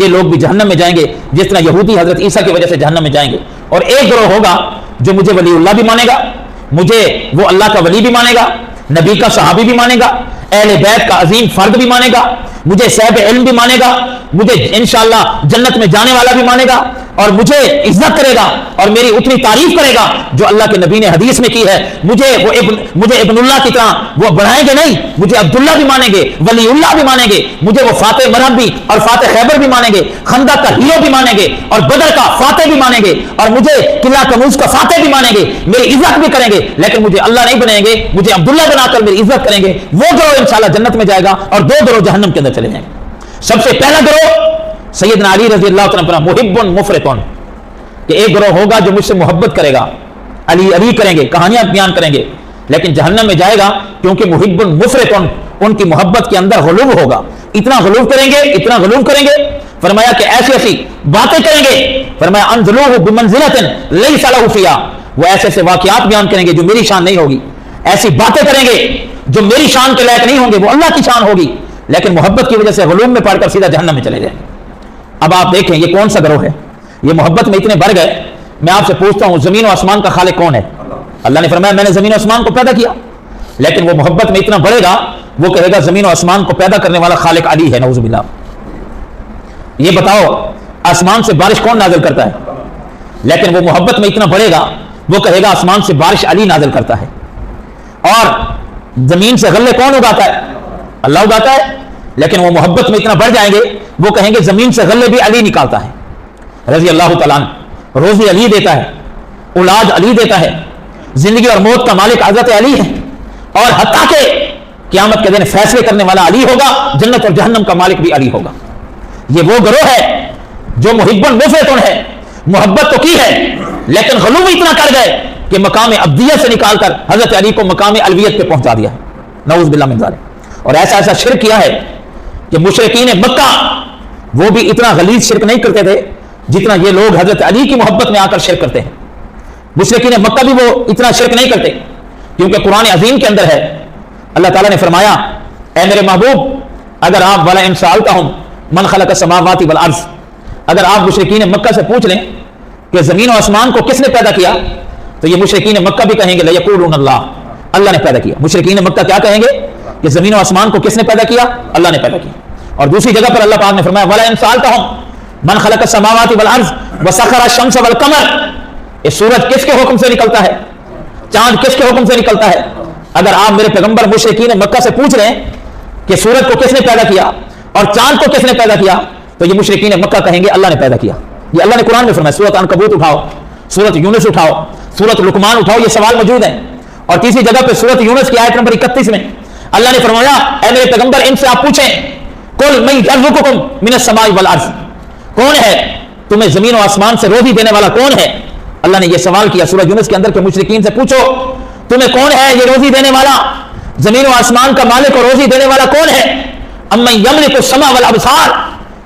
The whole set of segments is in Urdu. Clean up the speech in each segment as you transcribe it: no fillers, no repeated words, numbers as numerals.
یہ لوگ بھی جہنم میں جائیں گے جس طرح یہودی حضرت عیسیٰ کی وجہ سے جہنم میں جائیں گے. اور ایک گروہ ہوگا جو مجھے ولی اللہ بھی مانے گا, مجھے وہ اللہ کا ولی بھی مانے گا, نبی کا صحابی بھی مانے گا, اہل بیت کا عظیم فرد بھی مانے گا, مجھے صاحب علم بھی مانے گا, مجھے انشاءاللہ جنت میں جانے والا بھی مانے گا, اور مجھے عزت کرے گا اور میری اتنی تعریف کرے گا جو اللہ کے نبی نے حدیث میں کی ہے. مجھے ابن اللہ کی طرح وہ بڑھائیں گے نہیں, مجھے عبداللہ بھی مانیں گے, ولی اللہ بھی مانیں گے, مجھے وہ فاتح مرحب بھی اور فاتح خیبر بھی مانیں گے, خندق کا ہیرو بھی مانیں گے, اور بدر کا فاتح بھی مانیں گے, اور مجھے قلعہ کنوز کا فاتح بھی مانیں گے, میری عزت بھی کریں گے. لیکن مجھے اللہ نہیں بنائیں گے, مجھے عبداللہ بنا کر میری عزت کریں گے. وہ گروہ انشاءاللہ جنت میں جائے گا اور دو گروہ جہنم کے اندر چلے جائیں گے. سب سے پہلا گروہ سیدنا علی رضی اللہ عنہ محب مفرط, کہ ایک گروہ ہوگا جو مجھ سے محبت کرے گا, علی علی کریں گے, کہانیاں بیان کریں گے, لیکن جہنم میں جائے گا کیونکہ محب مفرط, ان کی محبت کے اندر غلو ہوگا. اتنا غلو کریں گے, اتنا غلو کریں گے, فرمایا کہ ایسی ایسی باتیں کریں گے, فرمایا انزلوہ بمنزلۃ لیس لہ فیہا, وہ ایسے ایسے واقعات بیان کریں گے جو میری شان نہیں ہوگی, ایسی باتیں کریں گے جو میری شان کے لائق نہیں ہوں گے, وہ اللہ کی شان ہوگی, لیکن محبت کی وجہ سے غلوم میں پڑھ کر سیدھا جہنم میں چلے جائیں. اب آپ دیکھیں یہ کون سا گروہ ہے, یہ محبت میں اتنے بڑھ گئے. میں آپ سے پوچھتا ہوں زمین و آسمان کا خالق کون ہے؟ اللہ نے فرمایا میں نے زمین و آسمان کو پیدا کیا, لیکن وہ محبت میں اتنا بڑھے گا وہ کہے گا زمین و آسمان کو پیدا کرنے والا خالق علی ہے, نعوذ باللہ. یہ بتاؤ آسمان سے بارش کون نازل کرتا ہے؟ لیکن وہ محبت میں اتنا بڑھے گا وہ کہے گا آسمان سے بارش علی نازل کرتا ہے. اور زمین سے غلے کون اگاتا ہے؟ اللہ اگاتا ہے, لیکن وہ محبت میں اتنا بڑھ جائیں گے وہ کہیں گے زمین سے غلے بھی علی نکالتا ہے رضی اللہ تعالیٰ عنہ. روزی علی دیتا ہے, اولاد علی دیتا ہے, زندگی اور موت کا مالک حضرت علی ہے, اور حتیٰ کہ قیامت کے دن فیصلے کرنے والا علی ہوگا, جنت اور جہنم کا مالک بھی علی ہوگا. یہ وہ گروہ ہے جو محب مفرط ہے, محبت تو کی ہے لیکن غلو بھی اتنا کر گئے کہ مقام عبدیت سے نکال کر حضرت علی کو مقام الویت پہ پہنچا دیا ہے, نعوذ باللہ من ذالک. اور ایسا ایسا شرک کیا ہے کہ مشرکین مکہ وہ بھی اتنا غلیظ شرک نہیں کرتے تھے جتنا یہ لوگ حضرت علی کی محبت میں آ کر شرک کرتے ہیں. مشرکین مکہ بھی وہ اتنا شرک نہیں کرتے, کیونکہ قرآن عظیم کے اندر ہے اللہ تعالیٰ نے فرمایا اے میرے محبوب اگر آپ وَلَئِن سَأَلْتَهُمْ مَنْ خَلَقَ السَّمَاوَاتِ وَالْأَرْضِ, اگر آپ مشرکین مکہ سے پوچھ لیں کہ زمین و آسمان کو کس نے پیدا کیا, تو یہ مشرکین مکہ بھی کہیں گے لَيَقُولُونَ اللَّهُ, اللہ نے پیدا کیا. مشرکین مکہ کیا کہیں گے کہ زمین و آسمان کو کس نے پیدا کیا؟ اللہ نے پیدا کیا. اور دوسری جگہ پر اللہ پاک نے فرمایا وَلَئِن سَأَلْتَهُمْ من خلق السماوات والارض وسخر الشمس والقمر, یہ سورج کس کے حکم سے نکلتا ہے, چاند کس کے حکم سے نکلتا ہے؟ اگر آپ میرے پیغمبر مشرکین مکہ سے پوچھ رہے ہیں کہ سورج کو کس نے پیدا کیا اور چاند کو کس نے پیدا کیا, تو یہ مشرکین مکہ کہیں گے اللہ نے پیدا کیا. یہ اللہ نے قرآن میں فرمایا, سورۃ عنکبوت اٹھاؤ, سورۃ یونس اٹھاؤ, سورۃ لقمان اٹھاؤ, یہ سوال موجود ہیں. اور تیسری جگہ پہ سورۃ یونس کی آیت نمبر 31 میں اللہ نے فرمایا اے میرے پیغمبر ان سے آپ پوچھیں قل من یرزقکم من السماء والارض, کون ہے تمہیں زمین و آسمان سے روزی دینے والا کون ہے؟ اللہ نے یہ سوال کیا سورہ یونس کے اندر کہ مشرکین سے پوچھو تمہیں کون ہے یہ روزی دینے والا, زمین و آسمان کا مالک اور روزی دینے والا کون ہے؟ امن یملک السماء والابصار,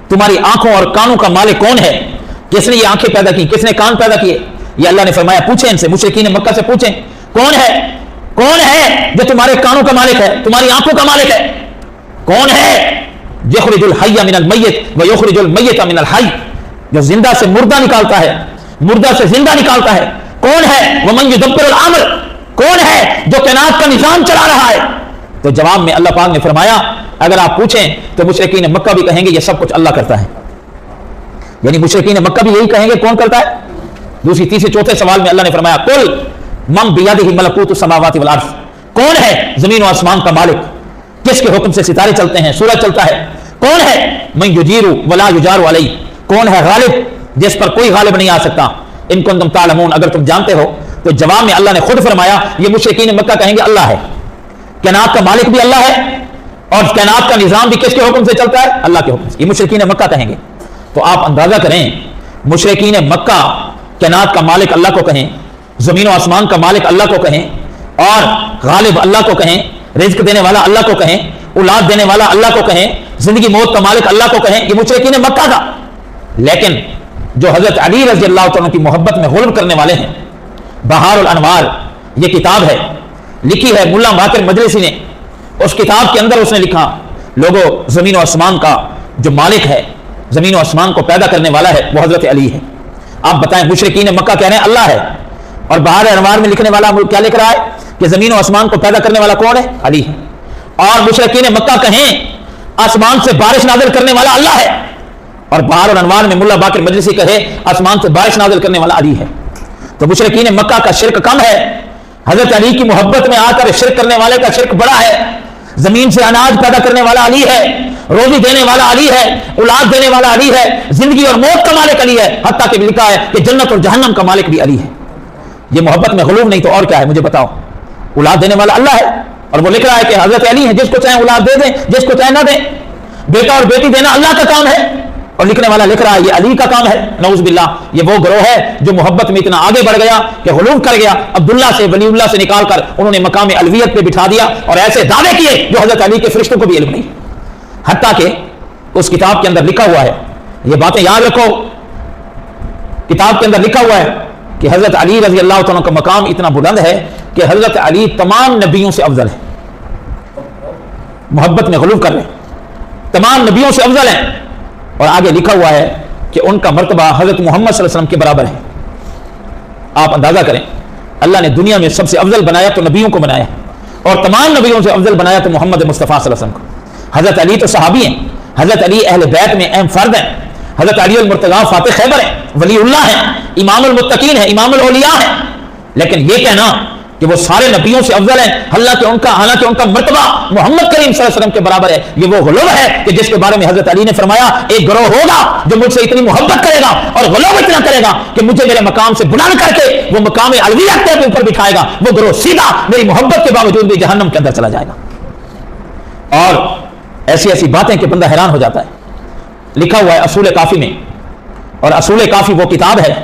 تمہاری آنکھوں اور کانوں کا مالک کون ہے؟ کس نے یہ آنکھیں پیدا کی, کس نے کان پیدا کیے؟ یہ اللہ نے فرمایا پوچھیں ان سے, مشرکین مکہ سے پوچھیں کون ہے جو تمہارے کانوں کا مالک ہے, تمہاری آنکھوں کا مالک ہے؟ کون ہے یخرج الحی من المیت ویخرج المیت من الحی, جو زندہ سے مردہ نکالتا ہے, مردہ سے زندہ نکالتا ہے؟ کون ہے ومن یدبر الامر, کون ہے جو کائنات کا نظام چلا رہا ہے؟ تو جواب میں اللہ پاک نے فرمایا اگر آپ پوچھیں تو مشرکین مکہ بھی کہیں گے یہ سب کچھ اللہ کرتا ہے. یعنی مشرکین مکہ بھی یہی کہیں گے کون کرتا ہے. دوسری تیسرے چوتھے سوال میں اللہ نے فرمایا قل من بیدہ ملکوت السماوات والارض, کون ہے زمین و آسمان کا مالک, کس کے حکم سے ستارے چلتے ہیں, سورج چلتا ہے؟ کون ہے من یجیر ولا یجار علیہ, کون ہے غالب جس پر کوئی غالب نہیں آ سکتا؟ ان کنتم تعلمون, اگر تم جانتے ہو. تو جواب میں اللہ نے خود فرمایا یہ مشرکین مکہ کہیں گے اللہ ہے, کائنات کا مالک بھی اللہ ہے اور کائنات کا نظام بھی کس کے حکم سے چلتا ہے؟ اللہ کے حکم سے. یہ مشرکین مکہ کہیں گے. تو آپ اندازہ کریں مشرکین مکہ کائنات کا مالک اللہ کو کہیں, زمین و آسمان کا مالک اللہ کو کہیں, اور غالب اللہ کو کہیں, رزق دینے والا اللہ کو کہیں, اولاد دینے والا اللہ کو کہیں, زندگی موت کا مالک اللہ کو کہیں, یہ مشرکین مکہ کا. لیکن جو حضرت علی رضی اللہ عنہ کی محبت میں غلب کرنے والے ہیں, بہار الانوار یہ کتاب ہے, لکھی ہے ملا باقر مجلسی نے. اس کتاب کے اندر اس نے لکھا لوگوں زمین و آسمان کا جو مالک ہے زمین و آسمان کو پیدا کرنے والا ہے وہ حضرت علی ہے. آپ بتائیں مشرکین مکہ کہہ رہے ہیں اللہ ہے, اور بہار انوار میں لکھنے والا کیا لکھ رہا ہے کہ زمین و آسمان کو پیدا کرنے والا کون ہے؟ علی ہے. اور مشرکین مکہ کہیں آسمان سے بارش نازل کرنے والا اللہ ہے, اور بہار اور انوار میں ملا باقر مجلسی کہے آسمان سے بارش نازل کرنے والا علی ہے. تو مشرکین مکہ کا شرک کم ہے, حضرت علی کی محبت میں آ کر شرک کرنے والے کا شرک بڑا ہے. زمین سے اناج پیدا کرنے والا علی ہے, روزی دینے والا علی ہے, اولاد دینے والا علی ہے, زندگی اور موت کا مالک علی ہے, حتیٰ کہ لکھا ہے کہ جنت اور جہنم کا مالک بھی علی ہے. یہ محبت میں غلوب نہیں تو اور کیا ہے؟ مجھے بتاؤ. اولاد دینے والا اللہ ہے, اور وہ لکھ رہا ہے کہ حضرت علی ہے, جس کو چاہے اولاد دے دیں, جس کو چاہے نہ دیں. بیٹا اور بیٹی دینا اللہ کا کام ہے, اور لکھنے والا لکھ رہا ہے یہ علی کا کام ہے. نعوذ باللہ, یہ وہ گروہ ہے جو محبت میں اتنا آگے بڑھ گیا کہ غلوب کر گیا. عبداللہ سے ولی اللہ سے نکال کر انہوں نے مقام الویت پہ بٹھا دیا, اور ایسے دعوے کیے جو حضرت علی کے فرشتوں کو بھی علم نہیں. حتیٰ کہ اس کتاب کے اندر لکھا ہوا ہے, یہ باتیں یاد رکھو, کتاب کے اندر لکھا ہوا ہے کہ حضرت علی رضی اللہ تعالیٰ کا مقام اتنا بلند ہے کہ حضرت علی تمام نبیوں سے افضل ہے. محبت میں غلوب کر رہے ہیں, تمام نبیوں سے افضل ہیں. اور آگے لکھا ہوا ہے کہ ان کا مرتبہ حضرت محمد صلی اللہ علیہ وسلم کے برابر ہے. آپ اندازہ کریں, اللہ نے دنیا میں سب سے افضل بنایا تو نبیوں کو بنایا, اور تمام نبیوں سے افضل بنایا تو محمد مصطفیٰ صلی اللہ علیہ وسلم کو. حضرت علی تو صحابی ہیں, حضرت علی اہل بیت میں اہم فرد ہیں, حضرت علی المرتضیٰ فاتح خیبر ہیں, ولی اللہ ہیں, امام المتقین ہیں, امام الاولیاء ہیں. لیکن یہ کہنا کہ وہ سارے نبیوں سے افضل ہیں, حالانکہ ان کا مرتبہ محمد کریم صلی اللہ علیہ وسلم کے برابر ہے, یہ وہ غلو ہے کہ جس کے بارے میں حضرت علی نے فرمایا ایک گروہ ہوگا جو مجھ سے اتنی محبت کرے گا اور غلو اتنا کرے گا کہ مجھے میرے مقام سے بلند کر کے وہ مقام الویت کے اوپر بٹھائے گا. وہ گروہ سیدھا میری محبت کے باوجود بھی جہنم کے اندر چلا جائے گا. اور ایسی ایسی باتیں کہ بندہ حیران ہو جاتا ہے. لکھا ہوا ہے اصول کافی میں, اور اصول کافی وہ کتاب ہے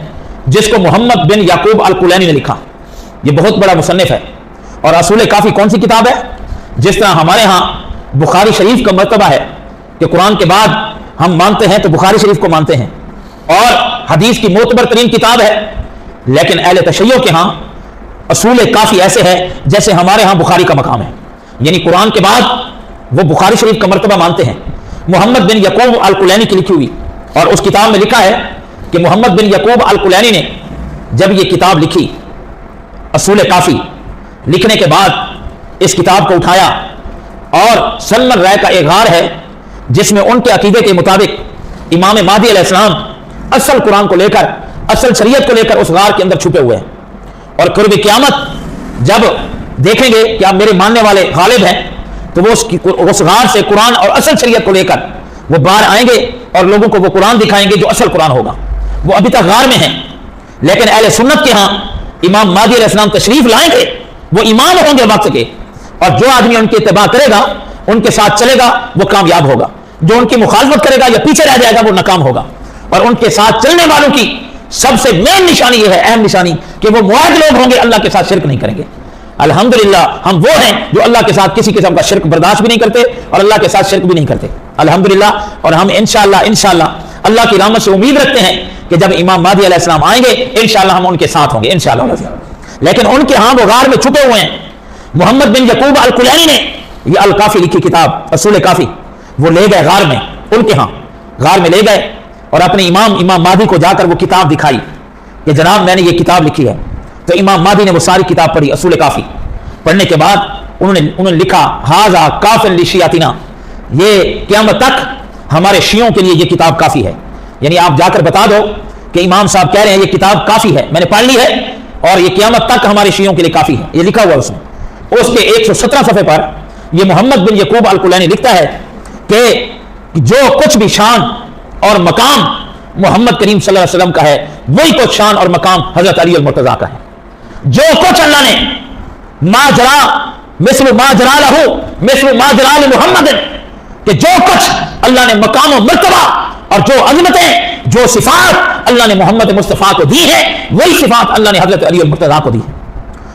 جس کو محمد بن یعقوب الکلینی نے لکھا. یہ بہت بڑا مصنف ہے. اور اصول کافی کون سی کتاب ہے؟ جس طرح ہمارے ہاں بخاری شریف کا مرتبہ ہے کہ قرآن کے بعد ہم مانتے ہیں تو بخاری شریف کو مانتے ہیں, اور حدیث کی معتبر ترین کتاب ہے. لیکن اہل تشیع کے ہاں اصول کافی ایسے ہے جیسے ہمارے ہاں بخاری کا مقام ہے, یعنی قرآن کے بعد وہ بخاری شریف کا مرتبہ مانتے ہیں. محمد بن یعقوب الکلینی کی لکھی ہوئی, اور اس کتاب میں لکھا ہے کہ محمد بن یعقوب الکلینی نے جب یہ کتاب لکھی اصول کافی, لکھنے کے بعد اس کتاب کو اٹھایا, اور سلمان رائے کا ایک غار ہے جس میں ان کے عقیدے کے مطابق امام مہدی علیہ السلام اصل قرآن کو لے کر, اصل شریعت کو لے کر اس غار کے اندر چھپے ہوئے ہیں. اور قرب قیامت جب دیکھیں گے کہ آپ میرے ماننے والے غالب ہیں, تو وہ اس غار سے قرآن اور اصل شریعت کو لے کر وہ باہر آئیں گے اور لوگوں کو وہ قرآن دکھائیں گے جو اصل قرآن ہوگا. وہ ابھی تک غار میں ہیں, لیکن اہل سنت کے ہاں امام مہدی علیہ السلام تشریف لائیں گے, وہ امام ہوں گے وقت کے, اور جو آدمی ان کی اتباع کرے گا, ان کے ساتھ چلے گا, وہ کامیاب ہوگا. جو ان کی مخالفت کرے گا یا پیچھے رہ جائے گا وہ ناکام ہوگا. اور ان کے ساتھ چلنے والوں کی سب سے مین نشانی یہ ہے, اہم نشانی, کہ وہ معاہد لوگ ہوں گے, اللہ کے ساتھ شرک نہیں کریں گے. الحمدللہ ہم وہ ہیں جو اللہ کے ساتھ کسی قسم کا شرک برداشت بھی نہیں کرتے اور اللہ کے ساتھ شرک بھی نہیں کرتے, الحمدللہ. اور ہم انشاءاللہ اللہ کی رحمت سے امید رکھتے ہیں کہ جب امام مہدی علیہ السلام آئیں گے انشاءاللہ ہم ان کے ساتھ ہوں گے انشاءاللہ. لیکن ان کے ہاں وہ غار میں چھپے ہوئے ہیں. محمد بن یعقوب الکلینی نے یہ الکافی لکھی کتاب اصول کافی, وہ لے گئے غار میں, ان کے ہاں غار میں لے گئے, اور اپنے امام مہدی کو جا کر وہ کتاب دکھائی کہ جناب میں نے یہ کتاب لکھی ہے. تو امام مہدی نے وہ ساری کتاب پڑھی, اصول کافی. پڑھنے کے بعد انہوں نے لکھا ھذا کافٍ لشیعتنا, یہ قیامت تک ہمارے شیعوں کے لیے یہ کتاب کافی ہے. یعنی آپ جا کر بتا دو کہ امام صاحب کہہ رہے ہیں یہ کتاب کافی ہے, میں نے پڑھ لی ہے, اور یہ قیامت تک ہمارے شیعوں کے لیے کافی ہے. یہ لکھا ہوا اس میں. اس کے 117 صفحے پر یہ محمد بن یعقوب الکلینی لکھتا ہے کہ جو کچھ بھی شان اور مقام محمد کریم صلی اللہ علیہ وسلم کا ہے, وہی کچھ شان اور مقام حضرت علی المرتضیٰ کا ہے. جو کچھ اللہ نے ما جرا مثل ما جرا لہو مثل ما جرا لمحمد, کہ جو کچھ اللہ نے مقام و مرتبہ اور جو عظمتیں, جو صفات اللہ نے محمد مصطفیٰ کو دی ہے, وہی صفات اللہ نے حضرت علی المرتضیٰ کو دی ہے.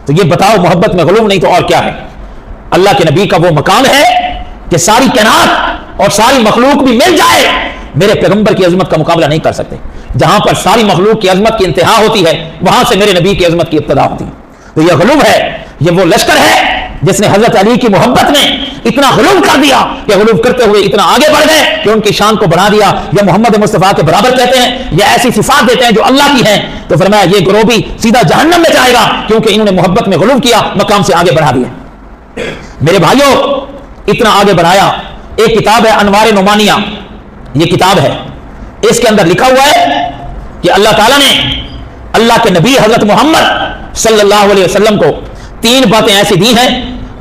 تو یہ بتاؤ محبت میں غلوب نہیں تو اور کیا ہے؟ اللہ کے نبی کا وہ مقام ہے کہ ساری کائنات اور ساری مخلوق بھی مل جائے, میرے پیغمبر کی عظمت کا مقابلہ نہیں کر سکتے. جہاں پر ساری مخلوق کی عظمت کی انتہا ہوتی ہے, وہاں سے میرے نبی کی عظمت کی ابتدا ہوتی ہے. تو یہ غلوب ہے, یہ وہ لشکر ہے جس نے حضرت علی کی محبت میں اتنا غلو کر دیا کہ غلو کرتے ہوئے اتنا آگے بڑھ گئے کہ ان کی شان کو بڑھا دیا، یا محمد مصطفیٰ کے برابر کہتے ہیں، یا ایسی صفات دیتے ہیں جو اللہ کی ہیں، تو فرمایا یہ گروہ بھی سیدھا جہنم میں جائے گا، کیونکہ انہوں نے محبت میں غلو کیا، مقام سے آگے بڑھا دیا۔ میرے بھائیوں، اتنا آگے بڑھایا۔ ایک کتاب ہے انوار نعمانیہ، یہ کتاب ہے، اس کے اندر لکھا ہوا ہے کہ اللہ تعالیٰ نے اللہ کے نبی حضرت محمد صلی اللہ علیہ وسلم کو 3 باتیں ایسی دی ہیں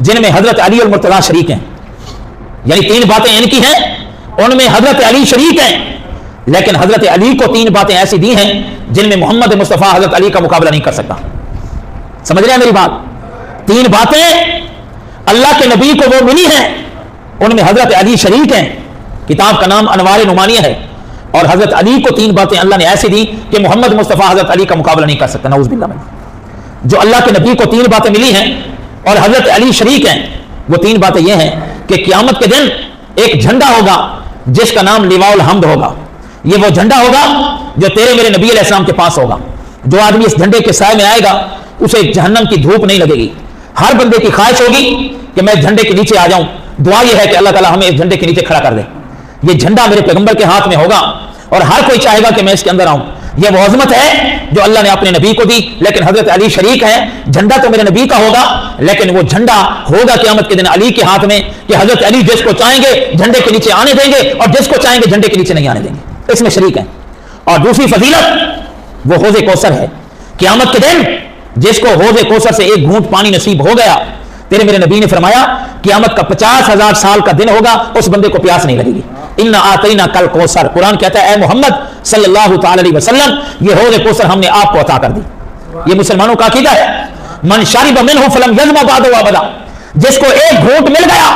جن میں حضرت علی المرتضیٰ شریک ہیں، یعنی 3 باتیں ان کی ہیں، ان میں حضرت علی شریک ہیں، لیکن حضرت علی کو 3 باتیں ایسی دی ہیں جن میں محمد مصطفیٰ حضرت علی کا مقابلہ نہیں کر سکتا۔ سمجھ رہے ہیں میری بات؟ 3 باتیں اللہ کے نبی کو وہ ملی ہیں، ان میں حضرت علی شریک ہیں۔ کتاب کا نام انوار نعمانیہ ہے، اور حضرت علی کو 3 باتیں اللہ نے ایسی دی کہ محمد مصطفیٰ حضرت علی کا مقابلہ نہیں کر سکتا، نعوذ باللہ من۔ جو اللہ کے نبی کو 3 باتیں ملی ہیں اور حضرت علی شریک ہیں، وہ 3 باتیں یہ ہیں کہ قیامت کے دن ایک جھنڈا ہوگا جس کا نام لواء الحمد ہوگا۔ یہ وہ جھنڈا ہوگا جو تیرے میرے نبی علیہ السلام کے پاس ہوگا۔ جو آدمی اس جھنڈے کے سائے میں آئے گا اسے جہنم کی دھوپ نہیں لگے گی۔ ہر بندے کی خواہش ہوگی کہ میں جھنڈے کے نیچے آ جاؤں، دعا یہ ہے کہ اللہ تعالیٰ ہمیں اس جھنڈے کے نیچے کھڑا کر دے۔ یہ جھنڈا میرے پیغمبر کے ہاتھ میں ہوگا اور ہر کوئی چاہے گا کہ میں اس کے اندر آؤں۔ یہ وہ عظمت ہے جو اللہ نے اپنے نبی کو دی، لیکن حضرت علی شریک ہے۔ جھنڈا تو میرے نبی کا ہوگا، لیکن وہ جھنڈا ہوگا قیامت کے دن علی کے ہاتھ میں، کہ حضرت علی جس کو چاہیں گے جھنڈے کے نیچے آنے دیں گے اور جس کو چاہیں گے جھنڈے کے نیچے نہیں آنے دیں گے، اس میں شریک ہیں۔ اور دوسری فضیلت وہ حوض کوثر ہے۔ قیامت کے دن جس کو حوض کوثر سے ایک گھونٹ پانی نصیب ہو گیا، تیرے میرے نبی نے فرمایا قیامت کا 50,000 سال کا دن ہوگا، اس بندے کو پیاس نہیں لگے گی۔ اِنَّا آتَيْنَا کل کوثر، قرآن کہتا ہے اے محمد صلی اللہ تعالی علیہ وسلم، یہ حوض کوثر ہم نے آپ کو عطا کر دی۔ یہ مسلمانوں کا عقیدہ ہے۔ من شرب منہ فلم یظمأ بعدہ ابدا، جس کو ایک گھونٹ مل گیا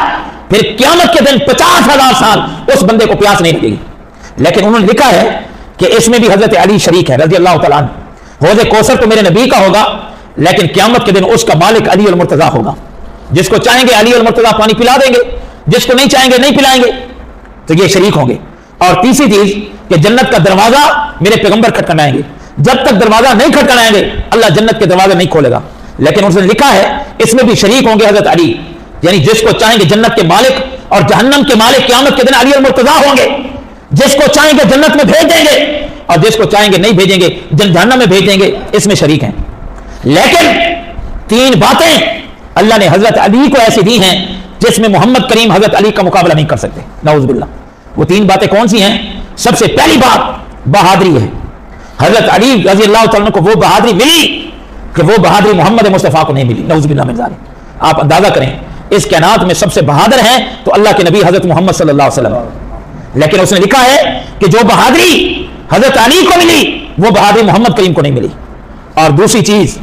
پھر قیامت کے دن 50,000 سال اس بندے کو پیاس نہیں لگے گی۔ لیکن انہوں نے لکھا ہے کہ اس میں بھی حضرت علی شریک ہے رضی اللہ تعالیٰ عنہ۔ حوض کوثر تو میرے نبی کا ہوگا، لیکن قیامت کے دن اس کا مالک علی المرتضیٰ ہوگا۔ جس کو چاہیں گے علی المرتضیٰ پانی پلا دیں گے، جس کو نہیں چاہیں گے نہیں پلائیں گے، تو یہ شریک ہوں گے۔ اور تیسری چیز کہ جنت کا دروازہ میرے پیغمبر کھٹکھٹائیں گے، جب تک دروازہ نہیں کھٹکھٹائیں گے اللہ جنت کے دروازے نہیں کھولے گا۔ لیکن اس نے لکھا ہے اس میں بھی شریک ہوں گے حضرت علی، یعنی جس کو چاہیں گے جنت کے مالک اور جہنم کے مالک قیامت کے دن علی المرتضیٰ ہوں گے۔ جس کو چاہیں گے جنت میں بھیج دیں گے اور جس کو چاہیں گے نہیں بھیجیں گے، جہنم میں بھیج دیں گے، اس میں شریک ہیں۔ لیکن 3 باتیں اللہ نے حضرت علی کو ایسی دی ہیں جس میں محمد کریم حضرت علی کا مقابلہ نہیں کر سکتے، نعوذ باللہ۔ وہ 3 باتیں کون سی ہیں؟ سب سے پہلی بات بہادری ہے۔ حضرت علی رضی اللہ تعالیٰ کو وہ بہادری ملی کہ وہ بہادری محمد مصطفیٰ کو نہیں ملی، نعوذ باللہ من ذالک۔ آپ اندازہ کریں اس کائنات میں سب سے بہادر ہیں تو اللہ کے نبی حضرت محمد صلی اللہ علیہ وسلم، لیکن اس نے لکھا ہے کہ جو بہادری حضرت علی کو ملی وہ بہادری محمد کریم کو نہیں ملی۔ اور دوسری چیز،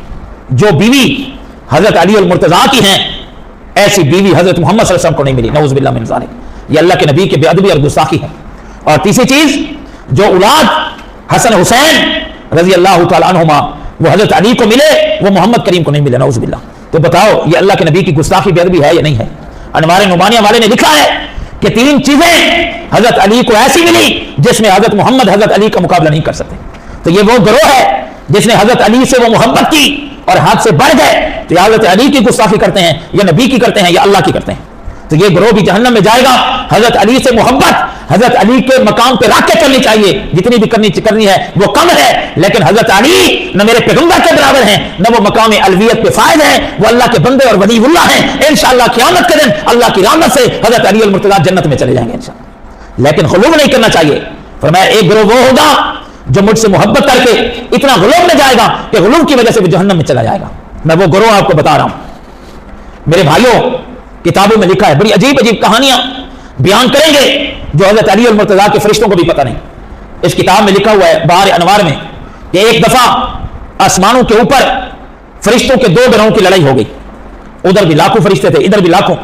جو بیوی حضرت علی المرتضیٰ کی ہیں ایسی بیوی حضرت محمد صلی اللہ علیہ وسلم کو نہیں ملی، نعوذ باللہ من ذالک۔ یہ اللہ کے نبی کے بے ادبی اور گستاخی ہے۔ اور تیسری چیز، جو اولاد حسن حسین رضی اللہ تعالیٰ عنہما وہ حضرت علی کو ملے وہ محمد کریم کو نہیں ملے، نعوذ باللہ۔ تو بتاؤ یہ اللہ کے نبی کی گستاخی بے ادبی ہے یا نہیں ہے؟ انوار نعمانیہ والے نے لکھا ہے کہ 3 چیزیں حضرت علی کو ایسی ملی جس میں حضرت محمد حضرت علی کا مقابلہ نہیں کر سکتے۔ تو یہ وہ گروہ ہے جس نے حضرت علی سے وہ محبت کی اور حد سے بڑھ گئے، تو یا حضرت علی کی گستاخی کرتے ہیں یا نبی کی کرتے ہیں یا اللہ کی کرتے ہیں، تو یہ گروہ بھی جہنم میں جائے گا۔ حضرت علی سے محبت حضرت علی کے مقام پہ رکھ کے کرنی چاہیے، جتنی بھی کرنی ہے وہ کم ہے، لیکن حضرت علی نہ میرے پیغمبر کے برابر ہیں نہ وہ مقام الویت پہ فائز ہیں، وہ اللہ کے بندے اور ولی اللہ ہیں۔ انشاءاللہ قیامت کے دن اللہ کی رحمت سے حضرت علی المرتضیٰ جنت میں چلے جائیں گے انشاءاللہ۔ لیکن غلو نہیں کرنا چاہیے۔ فرمایا ایک گروہ وہ ہوگا جو مجھ سے محبت کر کے اتنا غلو میں جائے گا کہ غلو کی وجہ سے وہ جہنم میں چلا جائے گا۔ میں وہ گروہ آپ کو بتا رہا ہوں۔ میرے بھائیوں، کتابوں میں لکھا ہے، بڑی عجیب عجیب کہانیاں بیان کریں گے جو حضرت علی المرتضیٰ کے فرشتوں کو بھی پتہ نہیں۔ اس کتاب میں لکھا ہوا ہے بہار انوار میں کہ ایک دفعہ آسمانوں کے اوپر فرشتوں کے 2 گروہوں کی لڑائی ہو گئی۔ ادھر بھی لاکھوں فرشتے تھے، ادھر بھی لاکھوں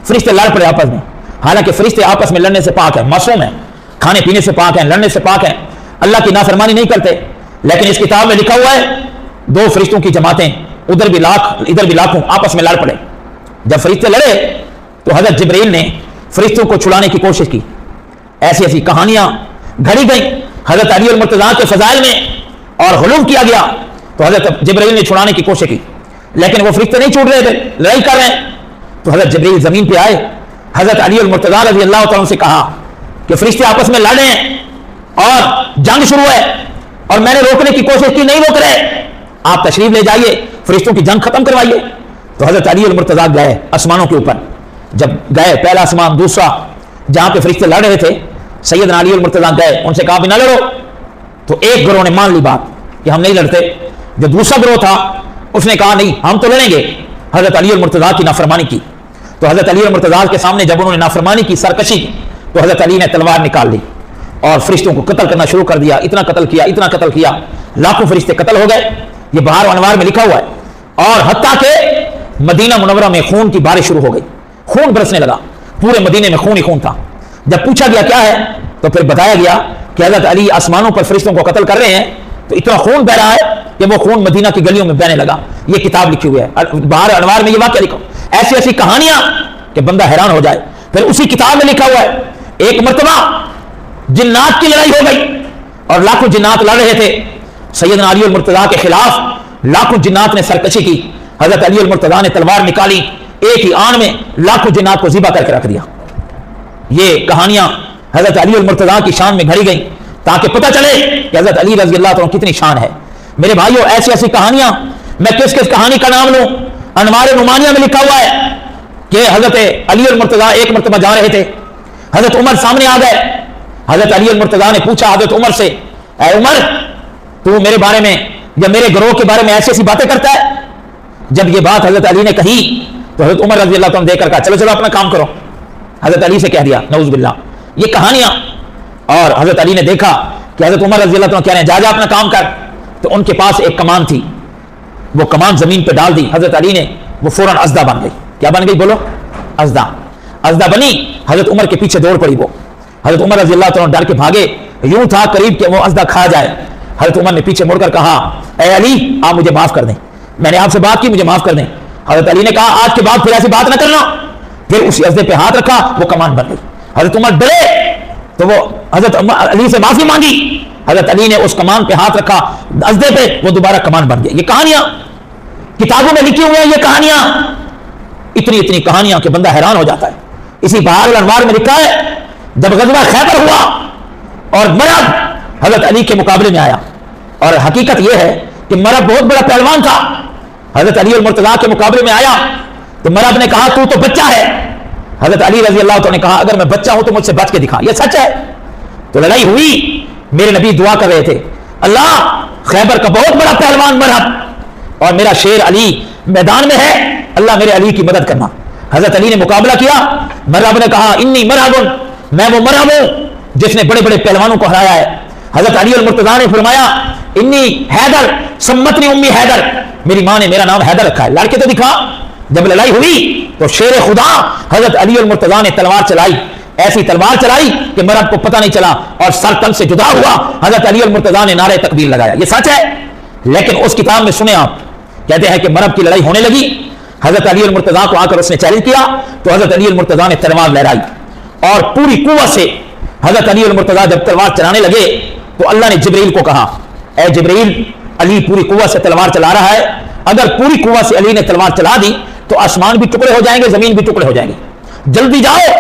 فرشتے لڑ پڑے آپس میں۔ حالانکہ فرشتے آپس میں لڑنے سے پاک ہیں، معصوم ہیں، کھانے پینے سے پاک ہیں، لڑنے سے پاک ہیں، اللہ کی نافرمانی نہیں کرتے۔ لیکن اس کتاب میں لکھا ہوا ہے 2 فرشتوں کی جماعتیں، ادھر بھی لاکھ ادھر بھی لاکھوں، آپس میں لڑ پڑے۔ جب فرشتے لڑے تو حضرت جبرائیل نے فرشتوں کو چھڑانے کی کوشش کی۔ ایسی ایسی کہانیاں گھڑی گئیں حضرت علی المرتضیٰ کے فضائل میں اور غلو کیا گیا، تو حضرت جبرائیل نے چھڑانے کی کوشش کی، لیکن وہ فرشتے نہیں چھوٹ رہے تھے، لڑائی کر رہے ہیں۔ تو حضرت جبریل زمین پہ آئے, حضرت علی المرتضیٰ رضی اللہ تعالیٰ سے کہا کہ فرشتے آپس میں لڑ رہے ہیں اور جنگ شروع ہے اور میں نے روکنے کی کوشش کی, نہیں روک رہے, آپ تشریف لے جائیے, فرشتوں کی جنگ ختم کروائیے. تو حضرت علی المرتضیٰ گئے آسمانوں کے اوپر. جب گئے پہلا آسمان, دوسرا, جہاں پہ فرشتے لڑ رہے تھے, سیدنا علی المرتضیٰ گئے, ان سے کہا بھی نہ لڑو. تو ایک گروہ نے مان لی بات کہ ہم نہیں لڑتے. جو دوسرا گروہ تھا اس نے کہا نہیں ہم تو لڑیں گے. حضرت علی المرتضیٰ کی نافرمانی کی. تو حضرت علی المرتضیٰ کے سامنے جب انہوں نے نافرمانی کی, سرکشی کی, تو حضرت علی نے تلوار نکال لی اور فرشتوں کو قتل کرنا شروع کر دیا. اتنا قتل کیا, اتنا قتل کیا, لاکھوں فرشتے قتل ہو گئے. یہ بہار و انوار میں لکھا ہوا ہے. اور حتیٰ کہ مدینہ منورہ میں خون کی بارش شروع ہو گئی, خون برسنے لگا, پورے مدینے میں خون ہی خون تھا. جب پوچھا گیا کیا ہے تو پھر بتایا گیا کہ حضرت علی آسمانوں پر فرشتوں کو قتل کر رہے ہیں, تو اتنا خون بہ رہا ہے کہ وہ خون مدینہ کی گلیوں میں بہنے لگا. یہ کتاب لکھی ہوئی ہے بہار انوار میں, یہ واقعہ لکھا. ایسی ایسی کہانیاں کہ بندہ حیران ہو جائے. پھر اسی کتاب میں لکھا ہوا ہے ایک مرتبہ جنات کی لڑائی ہو گئی اور لاکھوں جنات لڑ رہے تھے سیدنا علی المرتضیٰ کے خلاف. لاکھوں جنات نے سرکشی کی. حضرت علی المرتضیٰ نے تلوار نکالی, ایک ہی آن میں لاکھوں جنات کو ذبح کر کے رکھ دیا. یہ کہانیاں حضرت علی المرتضیٰ کی شان میں گھڑی گئی تاکہ پتہ چلے کہ حضرت علی رضی اللہ عنہ کتنی شان ہے. میرے بھائیوں, ایسی ایسی کہانیاں, میں کس کس کہانی کا نام لوں. انوار نعمانیہ میں لکھا ہوا ہے کہ حضرت علی المرتضیٰ ایک مرتبہ جا رہے تھے, حضرت عمر سامنے آ گئے. حضرت علی المرتضیٰ نے پوچھا حضرت عمر سے, اے عمر تو میرے بارے میں یا میرے گروہ کے بارے میں ایسی ایسی باتیں کرتا ہے. جب یہ بات حضرت علی نے کہی تو حضرت عمر رضی اللہ عنہ دیکھ کر کہا چلو چلو اپنا کام کرو. حضرت علی سے کہہ دیا نعوذ باللہ یہ کہانیاں. اور حضرت علی نے دیکھا کہ حضرت عمر رضی اللہ عنہ کہہ رہے ہیں جا جا اپنا کام کر. تو ان کے پاس ایک کمان تھی, وہ کمان زمین پہ ڈال دی. حضرت علی نے, وہ فوراً ازدہ بن گئی. کیا بن گئی بولو؟ ازدہ. ازدہ بنی, حضرت عمر کے پیچھے دوڑ پڑی. وہ حضرت عمر رضی اللہ عنہ ڈر کے بھاگے, یوں تھا قریب کہ وہ ازدہ کھا جائے. حضرت عمر نے پیچھے مڑ کر کہا اے علی آپ مجھے معاف کر دیں, میں نے آپ سے بات کی مجھے معاف کر دیں. حضرت علی نے کہا آج کے بعد پھر ایسی بات نہ کرنا. پھر اسی ازدے پہ ہاتھ رکھا, وہ کمان بن گئی. حضرت عمر ڈرے تو وہ حضرت علی سے معافی مانگی. حضرت علی نے اس کمان پہ ہاتھ رکھا, ازدے پہ وہ دوبارہ کمان بن گئی. یہ کہانیاں کتابوں میں لکھی ہوئی ہیں. یہ کہانیاں اتنی اتنی کہانیاں کہ بندہ حیران ہو جاتا ہے. اسی بہار الانوار میں لکھا ہے جب غزوہ خیبر ہوا اور مرد حضرت علی کے مقابلے میں آیا, اور حقیقت یہ ہے کہ مرد بہت بڑا پہلوان تھا, حضرت علی المرتضیٰ کے مقابلے میں آیا تو مرد نے کہا تو بچہ ہے. حضرت علی رضی اللہ عنہ نے کہا اگر میں بچہ ہوں تو مجھ سے بچ کے دکھا, یہ سچ ہے. تو لڑائی ہوئی. میرے نبی دعا کر رہے تھے اللہ خیبر کا بہت بڑا پہلوان مرد اور میرا شیر علی میدان میں ہے, اللہ میرے علی کی مدد کرنا. حضرت علی نے مقابلہ کیا. مرحب نے کہا انی مرحب, میں وہ مرحب ہوں جس نے بڑے بڑے پہلوانوں کو ہرایا ہے. حضرت علی المرتضیٰ نے فرمایا انی حیدر سمتنی امی حیدر, میری ماں نے میرا نام حیدر رکھا ہے. لڑکے تو دکھا. جب لڑائی ہوئی تو شیر خدا حضرت علی المرتضیٰ نے تلوار چلائی, ایسی تلوار چلائی کہ مرد کو پتہ نہیں چلا اور سر تن سے جدا ہوا. حضرت علی المرتضیٰ نے نعرہ تکبیر لگایا. یہ سچ ہے. لیکن اس کتاب میں سنیں آپ, کہتے ہیں کہ مرد کی لڑائی ہونے لگی. حضرت علی المرتضیٰ کو آ کر اس نے چیلنج کیا تو حضرت علی المرتضیٰ نے تلوار لہرائی اور پوری قوت سے حضرت علی المرتضیٰ جب تلوار چلانے لگے تو اللہ نے جبرائیل کو کہا اے جبرائیل علی پوری قوت سے تلوار چلا رہا ہے, اگر پوری قوت سے علی نے تلوار چلا دی تو آسمان بھی ٹکڑے ہو جائیں گے, زمین بھی ٹکڑے ہو جائیں گے. جلدی جاؤ,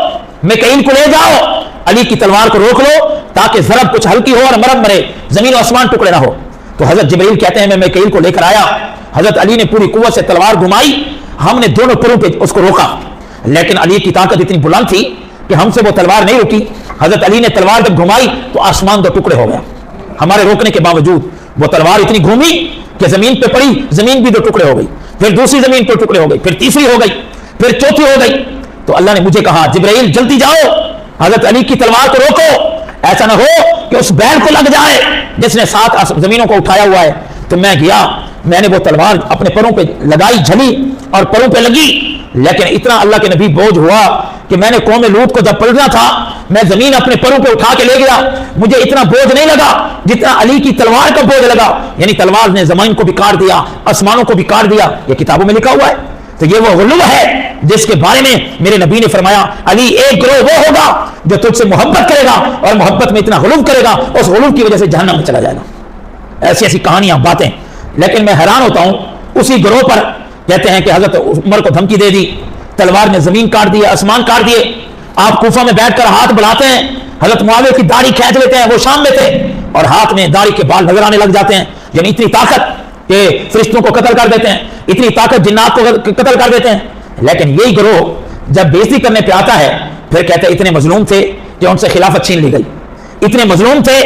میکائیل کو لے جاؤ, علی کی تلوار کو روک لو تاکہ ضرب کچھ ہلکی ہو اور مرد مرے, زمین و آسمان ٹکڑے نہ ہو. تو حضرت جبرائیل کہتے ہیں میں میکائیل کو لے کر آیا. حضرت علی نے پوری قوت سے تلوار گھمائی, ہم نے دونوں پروں پہ اس کو روکا, لیکن علی کی طاقت اتنی بلند تھی کہ ہم سے وہ تلوار نہیں روکی. حضرت علی نے تلوار جب گھمائی تو آسمان دو ٹکڑے ہو گیا. ہمارے روکنے کے باوجود وہ تلوار اتنی گھومی کہ زمین پہ پڑی, زمین بھی دو ٹکڑے ہو گئی, پھر دوسری زمین پہ ٹکڑے ہو گئی, پھر تیسری ہو گئی, پھر چوتھی ہو گئی. تو اللہ نے مجھے کہا جبرائیل جلدی جاؤ, حضرت علی کی تلوار کو روکو, ایسا نہ ہو کہ اس بیل کو لگ جائے جس نے 7 زمینوں کو اٹھایا ہوا ہے. تو میں گیا, میں نے وہ تلوار اپنے پروں پہ لگائی, جھلی اور پروں پہ لگی, لیکن اتنا اللہ کے نبی بوجھ ہوا کہ میں نے قوم لوط کو جب پلٹنا تھا میں زمین اپنے پروں پہ اٹھا کے لے گیا, مجھے اتنا بوجھ نہیں لگا جتنا علی کی تلوار کا بوجھ لگا. یعنی تلوار نے زمین کو بھی کاٹ دیا, آسمانوں کو بھی کاٹ دیا. یہ کتابوں میں لکھا ہوا ہے. تو یہ وہ غلو ہے جس کے بارے میں میرے نبی نے فرمایا علی ایک گروہ وہ ہوگا جو تجھ سے محبت کرے گا اور محبت میں اتنا غلو کرے گا اس غلو کی وجہ سے جہنم میں چلا جائے گا. ایسی ایسی کہانیاں باتیں. لیکن میں حیران ہوتا ہوں, اسی گروہ پر کہتے ہیں کہ حضرت عمر کو دھمکی دے دی تلوار نے زمین کاٹ دی، آسمان کاٹ دیے. آپ کوفہ میں بیٹھ کر ہاتھ بڑھاتے ہیں، حضرت معاویہ کی داڑھی کھینچ لیتے ہیں، وہ شام میں تھے، اور ہاتھ میں داڑھی کے بال نظر آنے لگ جاتے ہیں. یعنی اتنی طاقت کہ فرشتوں کو قتل کر دیتے ہیں، اتنی طاقت جنات کو قتل کر دیتے ہیں. لیکن یہی گروہ جب بےزتی کرنے پہ آتا ہے پھر کہتے ہیں اتنے مظلوم تھے کہ ان سے خلافت چھین لی گئی، اتنے مظلوم تھے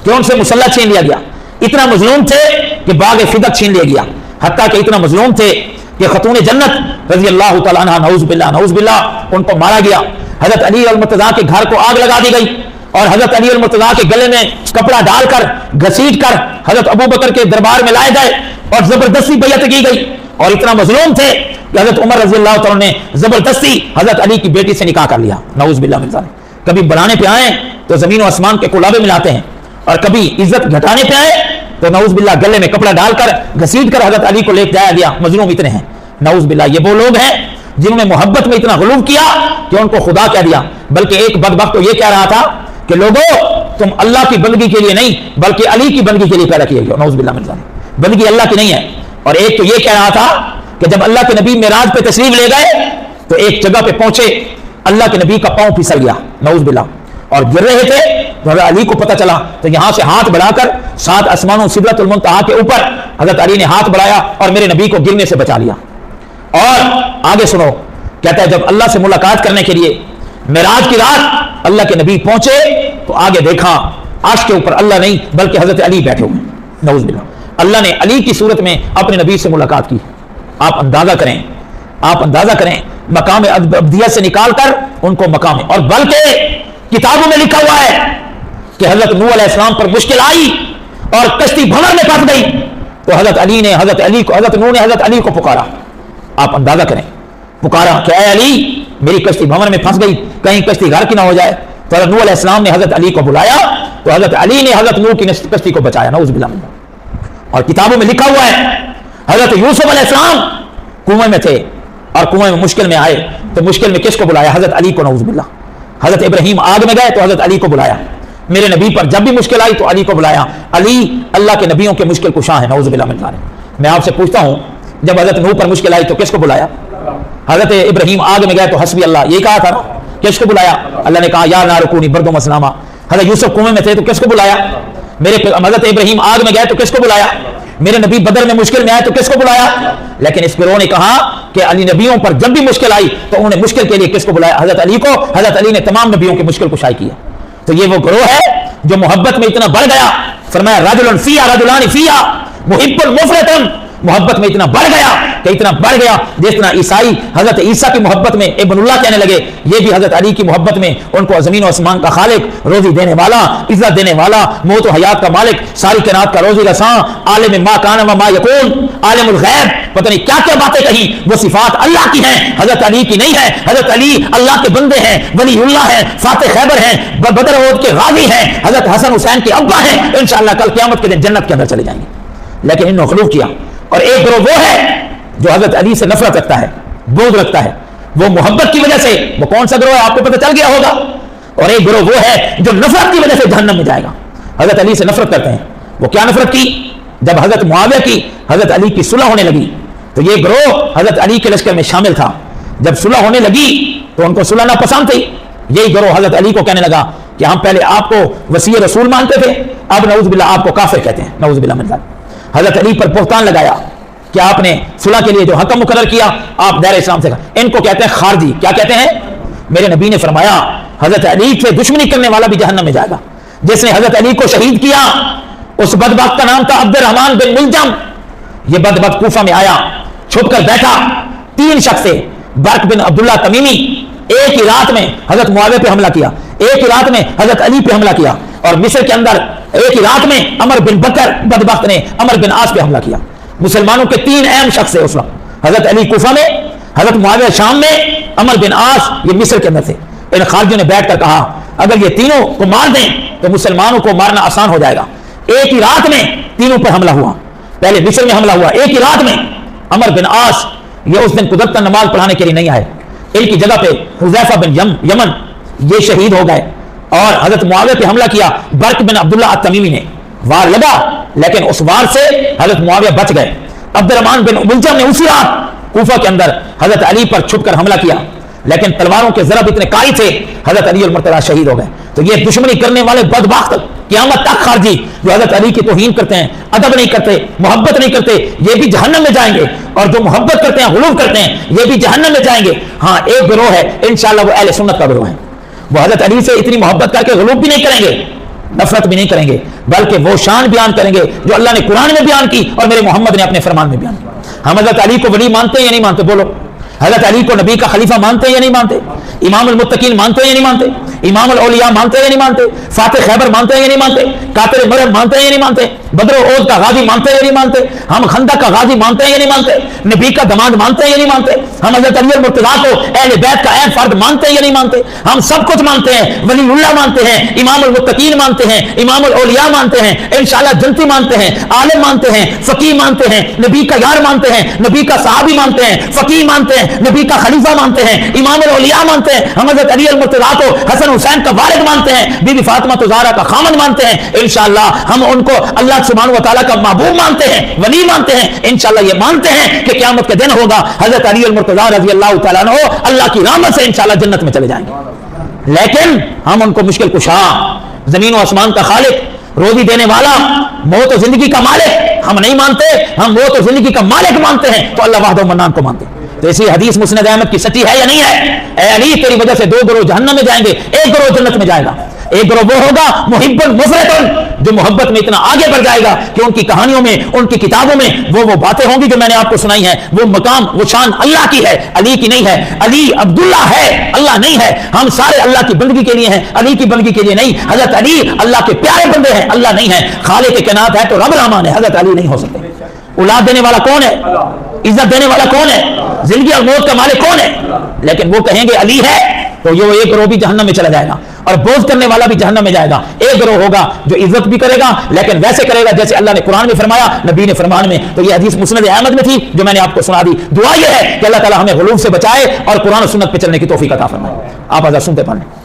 کہ ان سے مسلح چھین لیا گیا، اتنا مظلوم تھے کہ باغ فدق چھین لیا گیا، حتیٰ کہ اتنا مظلوم تھے کہ خاتون جنت رضی اللہ تعالیٰ عنہ نعوذ باللہ ان کو مارا گیا. حضرت علی المرتضیٰ کے گھر کو آگ لگا دی گئی، اور حضرت علی المرتضیٰ کے گلے میں کپڑا ڈال کر گھسیٹ کر حضرت ابو بکر کے دربار میں لائے گئے اور زبردستی بیعت کی گئی. اور اتنا مظلوم تھے کہ حضرت عمر رضی اللہ تعالیٰ نے زبردستی حضرت علی کی بیٹی سے نکاح کر لیا. نعوذ باللہ من ذالک. کبھی بڑھانے پہ آئیں تو زمین و آسمان کے کلابے ملاتے ہیں، اور کبھی عزت گھٹانے پہ آئے تو نعوذ باللہ گلے میں کپڑا ڈال کر گھسیٹ کر حضرت علی کو لے جایا گیا. مظلوم اتنے ہیں نعوذ باللہ. یہ وہ لوگ ہیں جنہوں نے محبت میں اتنا غلو کیا کہ ان کو خدا کہہ دیا. بلکہ ایک بدبخت تو یہ کہہ رہا تھا کہ لوگوں تم اللہ کی بندگی کے لیے نہیں بلکہ علی کی بندگی کے لیے پیدا کیے گئے. نعوذ باللہ من ذالک. بندگی اللہ کی نہیں ہے. اور ایک تو یہ کہہ رہا تھا کہ جب اللہ کے نبی معراج پہ تشریف لے گئے تو ایک جگہ پہ پہنچے، اللہ کے نبی کا پاؤں پھسل گیا نعوذ باللہ، اور گر رہے تھے تو حضرت علی کو پتہ چلا تو یہاں سے ہاتھ بڑھا کر 7 آسمانوں سدرۃ المنتہا کے اوپر حضرت علی نے ہاتھ بڑھایا اور میرے نبی کو گرنے سے بچا لیا. اور آگے سنو، کہتا ہے جب اللہ سے ملاقات کرنے کے لیے معراج کی رات اللہ کے نبی پہنچے تو آگے دیکھا عرش کے اوپر اللہ نہیں بلکہ حضرت علی بیٹھے ہوئے. نعوذ باللہ. اللہ نے علی کی صورت میں اپنے نبی سے ملاقات کی. آپ اندازہ کریں مقام ابدیت سے نکال کر ان کو مقام. اور بلکہ کتابوں میں لکھا ہوا ہے کہ حضرت نوح علیہ السلام پر مشکل آئی اور کشتی بھنور میں پھنس گئی تو حضرت نوح نے حضرت علی کو پکارا. آپ اندازہ کریں، پکارا کہ اے علی میری کشتی بھنور میں پھنس گئی، کہیں کشتی غرق نہ ہو جائے. تو حضرت نوح علیہ السلام نے حضرت علی کو بلایا تو حضرت علی نے حضرت نوح کی کشتی کو بچایا. نعوذ باللہ. اور کتابوں میں لکھا ہوا ہے حضرت یوسف علیہ السلام کنویں میں تھے اور کنویں میں مشکل میں آئے تو مشکل میں کس کو بلایا؟ حضرت علی کو. نعوذ باللہ. حضرت ابراہیم آگ میں گئے تو حضرت علی کو بلایا. میرے نبی پر جب بھی مشکل آئی تو علی کو بلایا. علی اللہ کے نبیوں کے مشکل کشا ہے. نعوذ باللہ من ذالک. میں آپ سے پوچھتا ہوں جب حضرت نوح پر مشکل آئی تو کس کو بلایا؟ حضرت ابراہیم آگ میں گئے تو حسبی اللہ یہ کہا تھا نا. کس کو بلایا؟ اللہ نے کہا یا نار کونی بردم و سلاما. حضرت یوسف کنویں میں تھے تو کس کو بلایا؟ حضرت ابراہیم آگ میں گئے تو کس کو بلایا؟ میرے نبی بدر میں مشکل میں آئے تو کس کو بلایا؟ لیکن اس گروہ نے کہا کہ علی نبیوں پر جب بھی مشکل آئی تو انہوں نے مشکل کے لیے کس کو بلایا؟ حضرت علی کو. حضرت علی نے تمام نبیوں کی مشکل کشائی کی ہے. تو یہ وہ گروہ ہے جو محبت میں اتنا بڑھ گیا. فرمایا رجل فیہا رجلان فیہا محب مفرطن. محبت میں اتنا بڑھ گیا کہ اتنا بڑھ گیا جس طرح عیسائی حضرت عیسیٰ کی محبت میں ابن اللہ کہنے لگے، یہ بھی حضرت علی کی محبت میں ان کو زمین و آسمان کا خالق، روزی دینے والا، عزت دینے والا، موت و حیات کا مالک، ساری کائنات کا روزی رساں، عالم ما کان و ما یکون، عالم الغیب، پتہ نہیں کیا کیا باتیں کہیں. وہ صفات اللہ کی ہیں، حضرت علی کی نہیں ہے. حضرت علی اللہ کے بندے ہیں، ولی اللہ ہیں، فاتح خیبر ہیں، بدر احد کے غازی ہیں، حضرت حسن حسین کے ابا ہیں. انشاءاللہ کل قیامت کے دن جنت کے اندر چلے جائیں گے. لیکن انہوں نے غلو کیا. اور ایک گروہ وہ ہے جو حضرت علی سے نفرت رکھتا ہے، بغض رکھتا ہے، وہ محبت کی وجہ سے. وہ کون سا گروہ ہے آپ کو پتہ چل گیا ہوگا. اور ایک گروہ وہ ہے جو نفرت کی وجہ سے جہنم میں جائے گا. حضرت علی سے نفرت کرتے ہیں. وہ کیا نفرت کی؟ جب حضرت معاویہ کی حضرت علی کی صلح ہونے لگی تو یہ گروہ حضرت علی کے لشکر میں شامل تھا. جب صلح ہونے لگی تو ان کو صلح نہ پسند تھی. یہی گروہ حضرت علی کو کہنے لگا کہ ہم پہلے آپ کو وسیع رسول مانتے تھے، اب نعوذ باللہ آپ کو کافر کہتے ہیں. نعوذ باللہ من ذالک. حضرت علی پر بہتان لگایا کہ آپ نے صلح کے لیے جو حکم مقرر کیا آپ دائرہ اسلام سے. ان کو کہتے ہیں خارجی. کیا کہتے ہیں؟ میرے نبی نے فرمایا حضرت علی سے دشمنی کرنے والا بھی جہنم میں جائے گا. جس نے حضرت علی کو شہید کیا اس بدبخت کا نام تھا عبد الرحمن بن ملجم. یہ بدبخت کوفہ میں آیا، چھپ کر بیٹھا. 3 شخص سے برق بن عبداللہ تمیمی ایک ہی رات میں حضرت معاویہ پہ حملہ کیا، ایک ہی رات میں حضرت علی پہ حملہ کیا. اور مصر کے اندر ایک ہی رات میں عمر بن بکر بدبخت نے عمر بن عاص پہ حملہ کیا. مسلمانوں کے 3 اہم شخص تھے اس وقت. حضرت علی کوفہ میں، حضرت معاویہ شام میں، عمر بن عاص یہ مصر کے اندر تھے. ان خارجیوں نے بیٹھ کر کہا اگر یہ تینوں کو مار دیں تو مسلمانوں کو مارنا آسان ہو جائے گا. ایک ہی رات میں تینوں پر حملہ ہوا. پہلے مصر میں حملہ ہوا ایک ہی رات میں. عمر بن عاص یہ اس دن قدرت نماز پڑھانے کے لیے نہیں آئے. ان کی جگہ پہ حذیفہ بن یمن یہ شہید ہو گئے. اور حضرت معاویہ پہ حملہ کیا برق بن عبداللہ التمیمی نے. وار لگا لیکن اس وار سے حضرت معاویہ بچ گئے. عبد الرحمن بن ملجم نے اسی رات کوفہ کے اندر حضرت علی پر چھپ کر حملہ کیا، لیکن تلواروں کے ضرب اتنے قوی تھے، حضرت علی المرتضیٰ شہید ہو گئے۔ تو یہ دشمنی کرنے والے بدبخت قیامت تک خارجی جو حضرت علی کی توہین کرتے ہیں، ادب نہیں کرتے، محبت نہیں کرتے، یہ بھی جہنم میں جائیں گے، اور جو محبت کرتے ہیں، غلو کرتے ہیں، یہ بھی جہنم میں جائیں گے۔ ہاں ایک گروہ ہے انشاءاللہ وہ اہل سنت کا گروہ ہے، وہ حضرت علی سے اتنی محبت کر کے غلو بھی نہیں کریں گے، نفرت بھی نہیں کریں گے، بلکہ وہ شان بیان کریں گے جو اللہ نے قرآن میں بیان کی اور میرے محمد نے اپنے فرمان میں بیان کی۔ ہم حضرت علی کو ولی مانتے ہیں یا نہیں مانتے؟ بولو۔ حضرت علی کو نبی کا خلیفہ مانتے ہیں یا نہیں مانتے؟ امام المتقین مانتے ہیں یا نہیں مانتے؟ امام الاولیاء مانتے ہیں یا نہیں مانتے؟ فاتح خیبر مانتے ہیں یا نہیں مانتے؟ قاتل مریم مانتے ہیں یا نہیں مانتے؟ بدر و احد کا غازی مانتے ہیں یا نہیں مانتے؟ ہم خندق کا غازی مانتے ہیں یا نہیں مانتے؟ نبی کا دماد مانتے ہیں یا نہیں مانتے؟ ہم حضرت علی المرتضیٰ کو اہل بیت کا اہم فرد مانتے ہیں یا نہیں مانتے؟ ہم سب کچھ مانتے ہیں، ولی اللہ مانتے ہیں، امام المتقین مانتے ہیں، امام الاولیاء مانتے ہیں، انشاءاللہ جنتی مانتے ہیں، عالم مانتے ہیں، فقیہ مانتے ہیں، نبی کا یار مانتے ہیں، نبی کا صحابی مانتے ہیں، فقیہ مانتے ہیں، نبی کا خلیفہ مانتے ہیں، امام الاولیاء مانتے ہیں، ہم حضرت علی المرتضیٰ کو حسن حسین کا والد مانتے ہیں، بی بی فاطمہ زہرا کا خامن مانتے ہیں، انشاءاللہ ہم ان کو اللہ سبحانہ و تعالیٰ کا محبوب مانتے ہیں، ولی مانتے ہیں، انشاءاللہ یہ مانتے ہیں کہ قیامت کے دن ہوگا حضرت علی المرتضیٰ رضی اللہ تعالیٰ عنہ اللہ کی رحمت سے انشاءاللہ جنت میں چلے جائیں گے۔ لیکن ہم ان کو مشکل کشا، زمین و آسمان کا خالق، روزی دینے والا، موت و زندگی کا مالک ہم نہیں مانتے، ہم موت و زندگی کا مالک مانتے ہیں تو اللہ وحدہ و منان کو مانتے ہیں۔ تو اسی حدیث مسند احمد کی سچی ہے یا نہیں ہے؟ اے علی تیری وجہ سے دو گروہ جہنم میں جائیں گے، ایک گروہ جنت میں جائے گا۔ ایک گروہ وہ ہوگا محب مفرط، جو محبت میں اتنا آگے بڑھ جائے گا کہ ان کی کہانیوں میں، ان کی کتابوں میں وہ باتیں ہوں گی جو میں نے آپ کو سنائی ہیں، وہ مقام وہ شان اللہ کی ہے، علی کی نہیں ہے۔ علی عبداللہ ہے، اللہ نہیں ہے۔ ہم سارے اللہ کی بندگی کے لیے ہیں، علی کی بندگی کے لیے نہیں۔ حضرت علی اللہ کے پیارے بندے ہیں، اللہ نہیں ہے۔ خالق کائنات ہے تو رب رحمان ہے، حضرت علی نہیں ہو سکتے۔ اولاد دینے والا کون ہے؟ عزت دینے والا کون ہے؟ زندگی اور موت کا مالک کون ہے؟ لیکن وہ کہیں گے علی ہے تو یہ ایک گروہ بھی جہنم میں چلا جائے گا، اور بوجھ کرنے والا بھی جہنم میں جائے گا۔ ایک گروہ ہوگا جو عزت بھی کرے گا لیکن ویسے کرے گا جیسے اللہ نے قرآن میں فرمایا، نبی نے فرمان میں۔ تو یہ حدیث مسند احمد میں تھی جو میں نے آپ کو سنا دی۔ دعا یہ ہے کہ اللہ تعالی ہمیں غلو سے بچائے اور قرآن و سنت پہ چلنے کی توفیق عطا فرمائے۔ آپ حضرت سنتے پڑھیں۔